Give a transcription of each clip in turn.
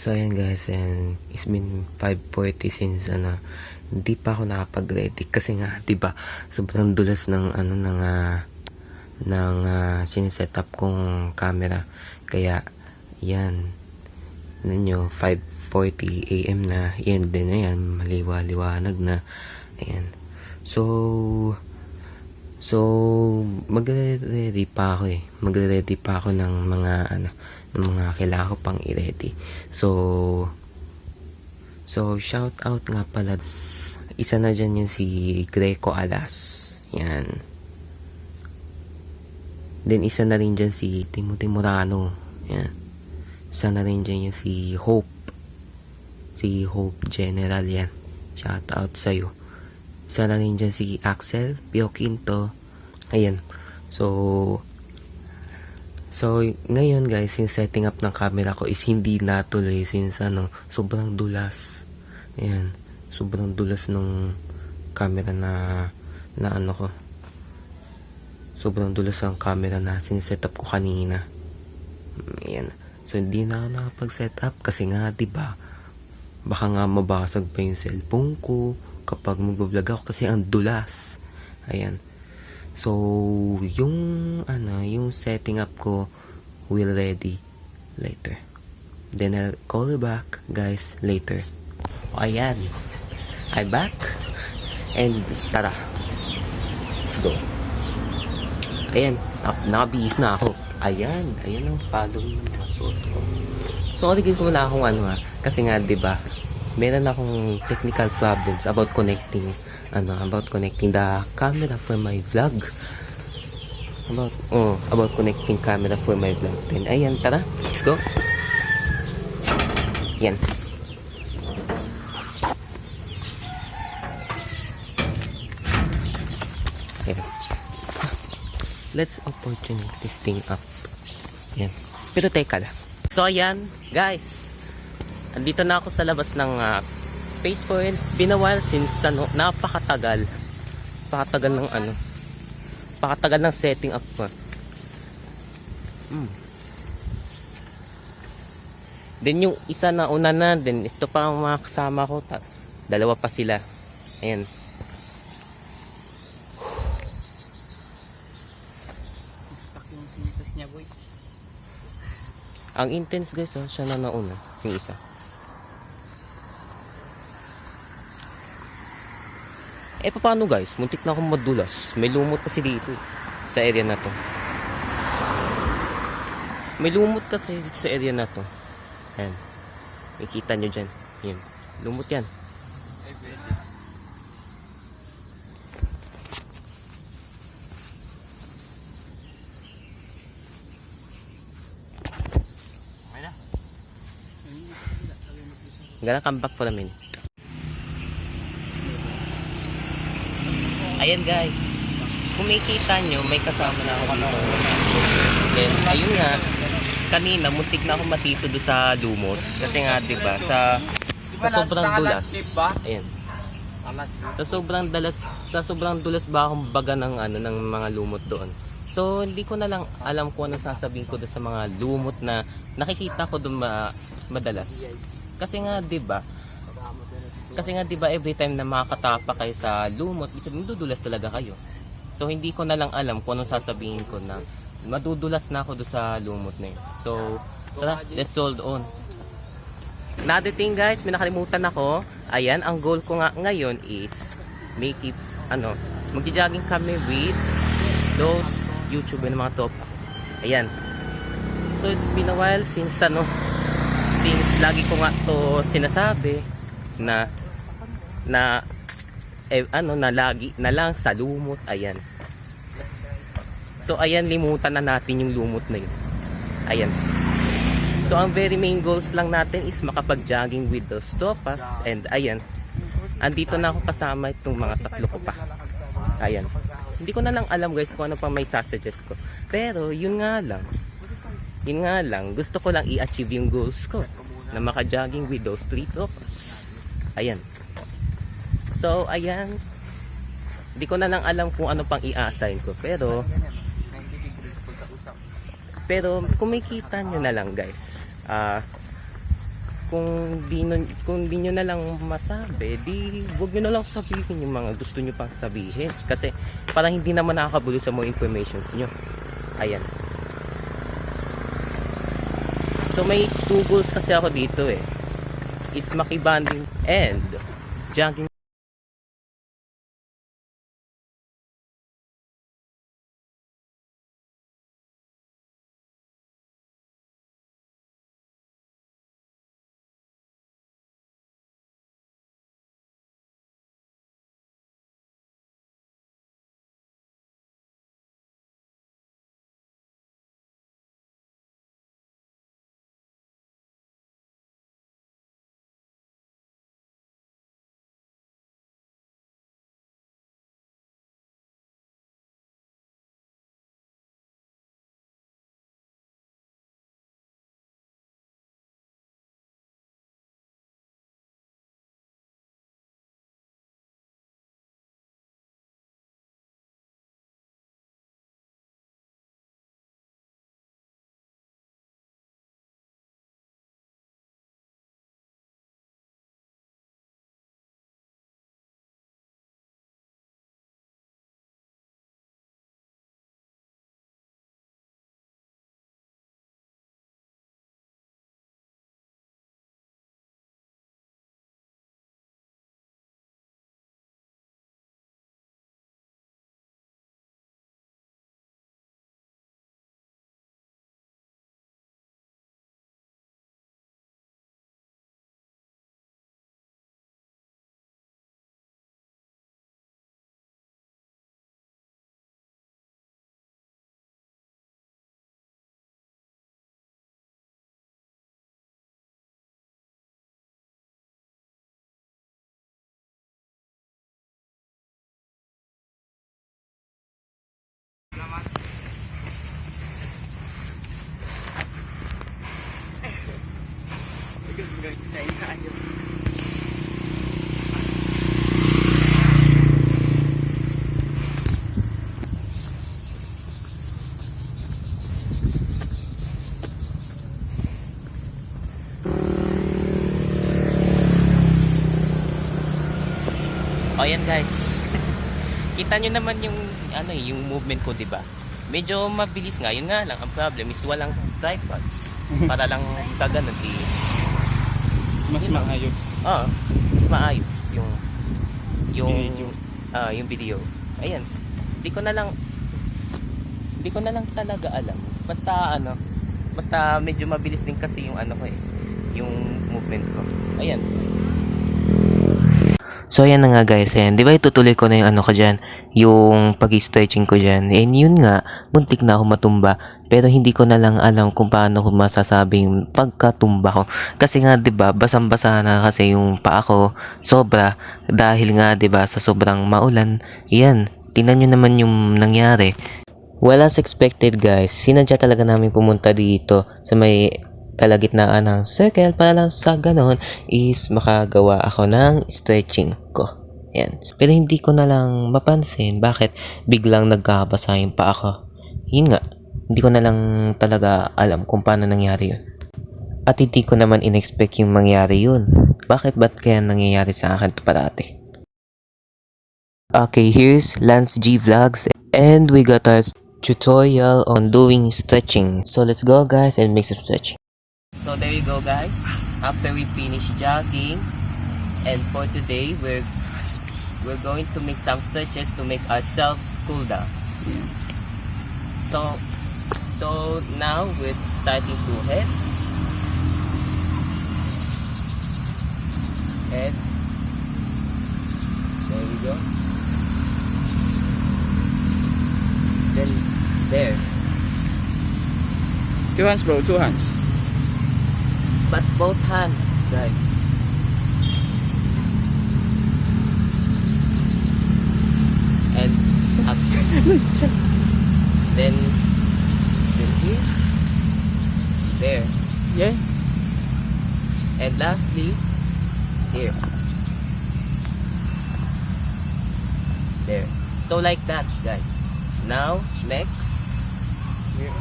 So ayan guys, and it's been 5:40 since hindi pa ako nakapag-ready kasi nga 'di ba sobrang dulas ng sineset up kong camera. Kaya yan ninyo 5:40 AM na, yan din na yan, maliwa-liwanag na. Ayan. So magre-ready pa ako Magre-ready pa ako ng mga kailangan ko pang i-ready. So shout out nga pala. Isa na dyan yung si Greco Alas. Yan. Then isa na rin dyan si Timothy Murano. Yan. Isa na rin dyan yung si Hope. Si Hope General yan. Shout out sa'yo. Isa na rin dyan si Axel Pio Quinto. Ayan. So ngayon guys, yung setting up ng camera ko is hindi natuloy since sobrang dulas. Ayan. Sobrang dulas nung camera na ko. Sobrang dulas ang camera na sineset up ko kanina. Ayan. So hindi na ako nakapag-set up kasi nga 'di ba? Baka nga mabasag pa yung cellphone ko kapag mag-vlog ako kasi ang dulas. Ayan. So, yung setting up ko will ready later. Then I'll call you back, guys, later. O, ayan. I'm back. And, tara. Let's go. Ayan. Nakabihis na ako. Ayan. Ayan ang following ng mga suot ko. So, origin ko muna akong kasi nga, diba, meron akong technical problems about connecting the camera for my vlog. About connecting camera for my vlog. Then ayan, tara, let's go. Yan. Ayan. Let's opportunity this thing up. Yan. Pero teka lang. So ayan, guys. Andito na ako sa labas ng face points. Been a while since napakatagal ng setting up ko. Then yung isa na una na, then ito pa ang mga kasama ko, dalawa pa sila. Ayan. Ang intense guys, siya na nauna, yung isa. Paano guys? Muntik na akong madulas. May lumot kasi dito sa area na to. May lumot kasi dito sa area na to. Ayan. Makikita nyo dyan. Ayan. Lumot yan. Gonna come back for a minute. Ayan guys, kung makikita nyo, may kasama na ako kanina. Then, ayun nga, kanina, muntik na ako matito doon sa lumot. Kasi nga, diba, sa sobrang dulas. Ayan. Sa sobrang dulas ba akong baga ng mga lumot doon. So, hindi ko na lang alam kung ano sasabihin ko doon sa mga lumot na nakikita ko doon madalas. Kasi nga, diba, every time na makakatapa kayo sa lumot, madudulas talaga kayo. So, hindi ko na lang alam kung anong sasabihin ko na madudulas na ako doon sa lumot na yun. So, tara, let's hold on. Another thing guys, may nakalimutan ako. Ayan, ang goal ko nga ngayon is magja-jogging kami with those YouTuber na mga top. Ayan. So, it's been a while since lagi ko nga to sinasabi na lagi na lang sa lumot. Ayan. So ayan, limutan na natin yung lumot na yun. Ayan. So ang very main goals lang natin is makapag-jogging with those topas. And ayan, andito na ako kasama itong mga tatlo ko pa. Ayan. Hindi ko na lang alam guys kung ano pang may sasuggest ko. Pero yun nga lang, gusto ko lang i-achieve yung goals ko na maka-jogging with those 3 topas. Ayan. So, ayan. Hindi ko na lang alam kung ano pang i-assign ko. Pero kung makikita nyo na lang guys, kung di nyo na lang masabi, di wag nyo na lang sabihin yung mga gusto nyo pang sabihin. Kasi parang hindi naman nakakabulo sa mga informations nyo. Ayan. So may 2 goals kasi ako dito eh. Is makibanding and jogging. O yan guys. Kita nyo naman yung yung movement ko, 'di ba? Medyo mabilis nga, yun nga lang ang problem is walang tripods. Para lang sa ganun is Mas maayos. mas maayos yung Video. yung video. Ayan. Di ko na lang talaga alam. Basta medyo mabilis din kasi yung ko eh, yung movement ko. Ayan. So ayan na nga guys, ayan, di ba itutuloy ko na yung ko dyan, yung pag-stretching ko dyan, and yun nga, muntik na ako matumba, pero hindi ko na lang alam kung paano ko masasabing pagkatumba ko, kasi nga di ba basang-basa na kasi yung paa ko, sobra, dahil nga di ba sa sobrang maulan, yan, tingnan nyo naman yung nangyari. Well, as expected guys, sinadya talaga namin pumunta dito sa may kalagitnaan ng circle para lang sa ganon is makagawa ako ng stretching ko. Yan. Pero hindi ko na lang mapansin bakit biglang nagkabasa yung paa ko. Yun nga, hindi ko na lang talaga alam kung paano nangyari yun. At hindi ko naman in-expect yung mangyari yun. Ba't kaya nangyayari sa akin ito parati? Okay, here's Lance G Vlogs and we got our tutorial on doing stretching. So let's go guys and make some stretching. So there you go guys, after we finish jogging, and for today we're going to make some stretches to make ourselves cool down. So now we're starting to head. There we go. Then there. 2 hands bro, 2 hands. But both hands, guys. And up. then here. There. Yeah. And lastly, here. There. So like that, guys. Now, next. Here.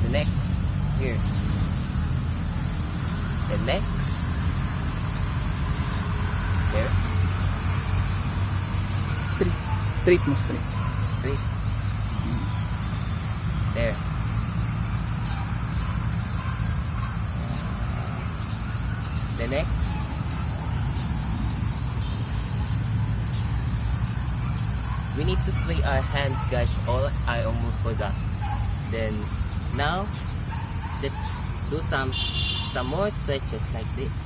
The next. Here. Then next. There. Straight mo, straight. Straight. There. The next. We need to sway our hands, guys. I almost forgot. Then now let's do some more stretches like this.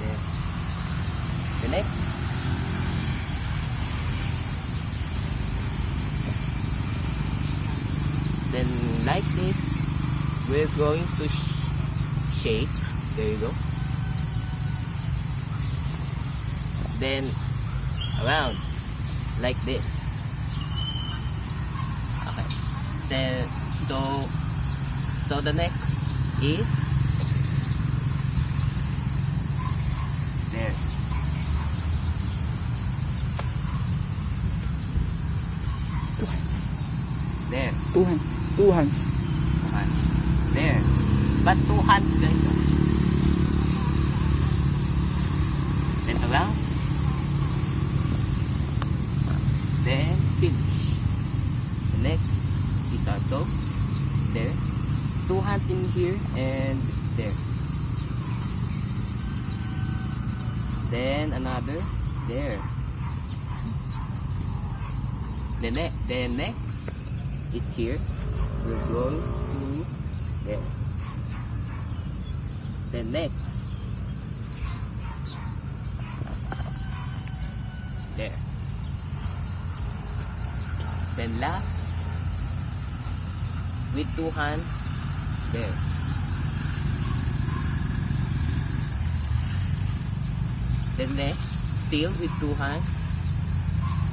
There. The next. Then like this, we're going to shake. There you go. Then around like this. Okay. So the next is there. Two hands. There. Two hands. Two hands. Hands. There. But 2 hands, guys. Then around. Then finish. The next is our toes. There. 2 hands in here and there. Then another. There. The next is here. We're going to there. The next there. Then last with 2 hands there. Then next still with 2 hands.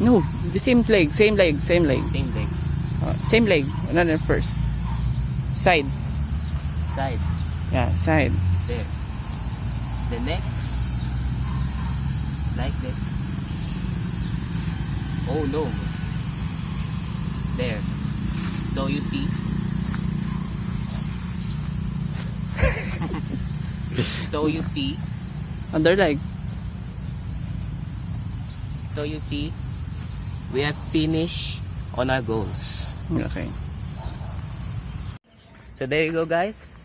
No, the same leg, same leg, same leg. Same leg. Same leg, another first. Side. Side. Yeah, side. There. The next is like that. Oh no. There. So you see. So you see. Other leg. So you see. We have finished on our goals. Okay. So there you go, guys.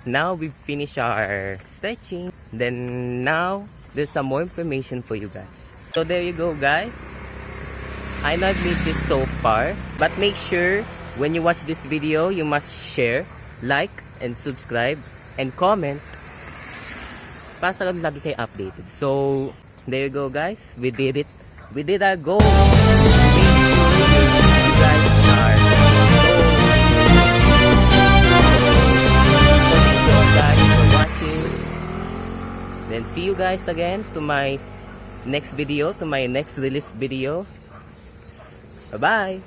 Now we've finished our stretching. Then now there's some more information for you guys. So there you go, guys. I know I've made this so far, but make sure when you watch this video, you must share, like, and subscribe, and comment para sa lagi kayo updated. So there you go, guys. We did it. We did our goal. Make sure you guys are guys for watching. Then see you guys again to my next video, to my next release video. Bye bye.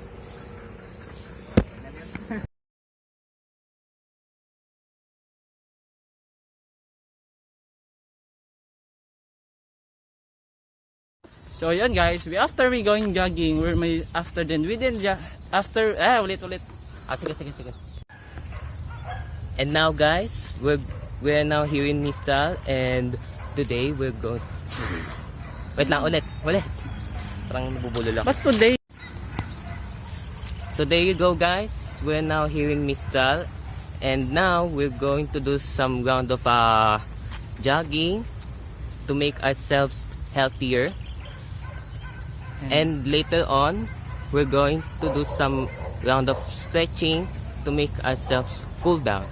So yun guys, after we going jogging, after we didn't ulit. Sige. And now guys, we're now here in Mistal, and today we're going. Wait lang, ulit. Parang nabubulol ako. But today, So there you go, guys. We're now here in Mistal, and now we're going to do some round of jogging to make ourselves healthier. And later on, we're going to do some round of stretching to make ourselves cool down.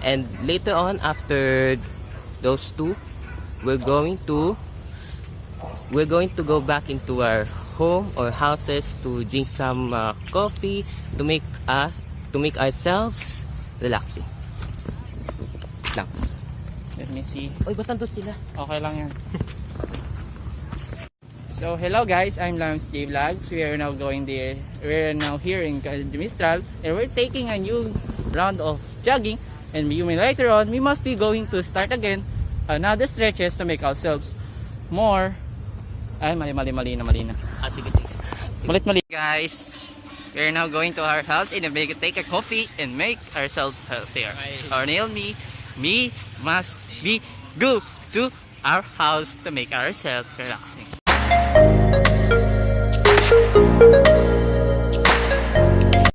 And later on, after those two, we're going to go back into our home or houses to drink some coffee to make ourselves relaxing. Lang. let me see. Oy, ba't nandun sila? Okay lang yan. So hello guys, I'm Lance J Vlogs. We are now here in Mistral, and we're taking a new round of jogging. And later on, we must be going to start again another stretches to make ourselves more. Ay, mali na. Sige. Mali. Guys, we're now going to our house and take a coffee and make ourselves healthier. Or nail me, we must be go to our house to make ourselves relaxing.